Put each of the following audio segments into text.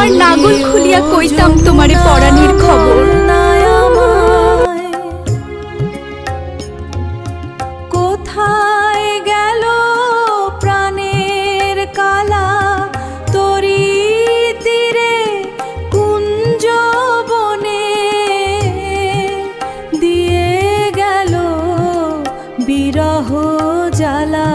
তোমার নাগল খুলিয়া কইতাম তোমারে পরাণের খবর। কোথায় গেল প্রাণের কালা, তরি তীরে কুঞ্জ বনে দিয়ে গেল বিরহ জ্বালা।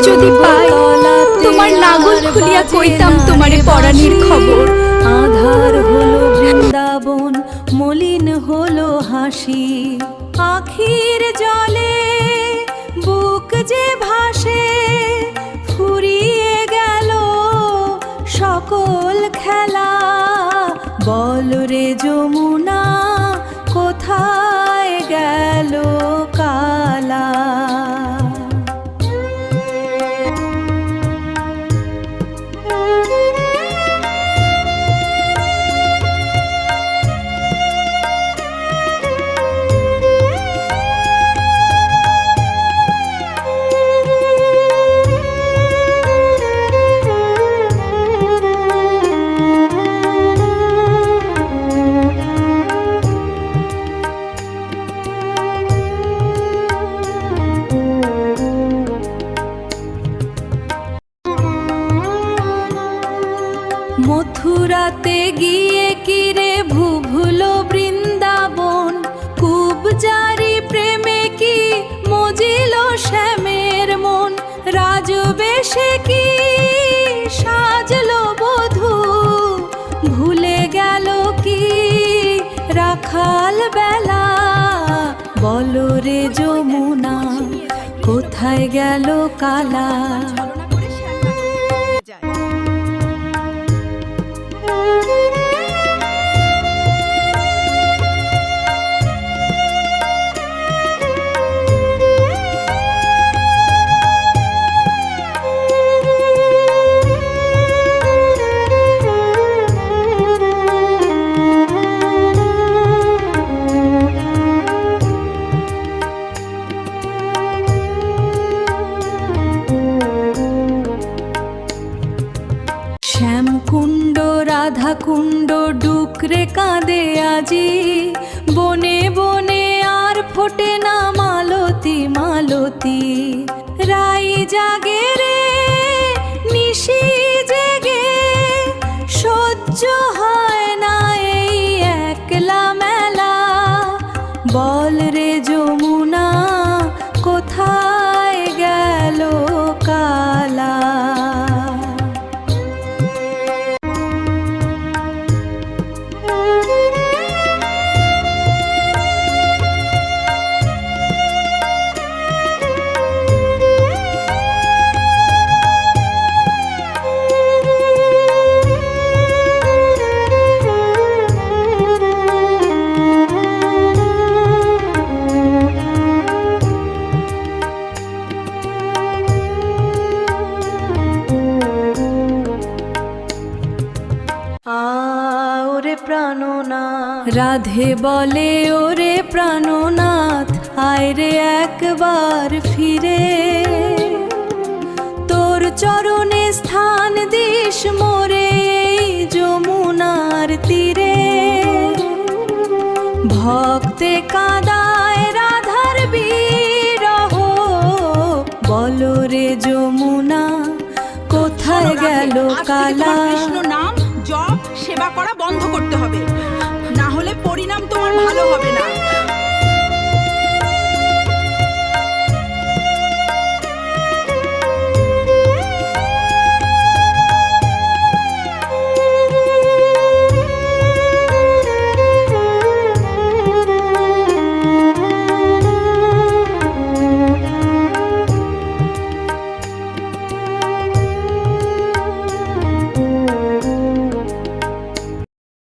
যদি পাই তোমার নাগল খুলিয়া কইতাম তোমারে পরাণের খবর। আধার হলো বৃন্দাবন, মলিন হলো হাসি, আখির জলে বুক যে ভাসে, ফুরিয়ে গেল সকল খেলা। বল রে যমুনা কোথায় গেল কালা। মথুরাতে গিয়ে কিরে ভুভুলো বৃন্দাবন, কুবজারি প্রেমে কি মজিল শ্যামের মন। রাজবেশে কি সাজলো বধূ, ভুলে গেল কি রাখাল বেলা। বল রে যমুনা কোথায় গেল কালা। শ্যামকুণ্ড রাধাকুণ্ড ডুকরে কাঁদে আজি, বনে বনে আর ফোটে না মালতী মালতী। রাই জাগে রে নিশি জেগে, সহ্য হয় না এই একলা মেলা। বল রে যমুনা কোথায় গেল কালা। রাধে বলে ওরে প্রাণনাথ, আয় রে একবার ফিরে, তোর চরণে স্থান দিস মোরে এই যমুনার তীরে। ভক্তে কাঁদায় রাধার বিরহ, বল রে যমুনা কোথায় গেল কালা। কৃষ্ণ নাম জপ সেবা করা বন্ধ করতে হবে, না হলে পরিণাম তোমার ভালো হবে না।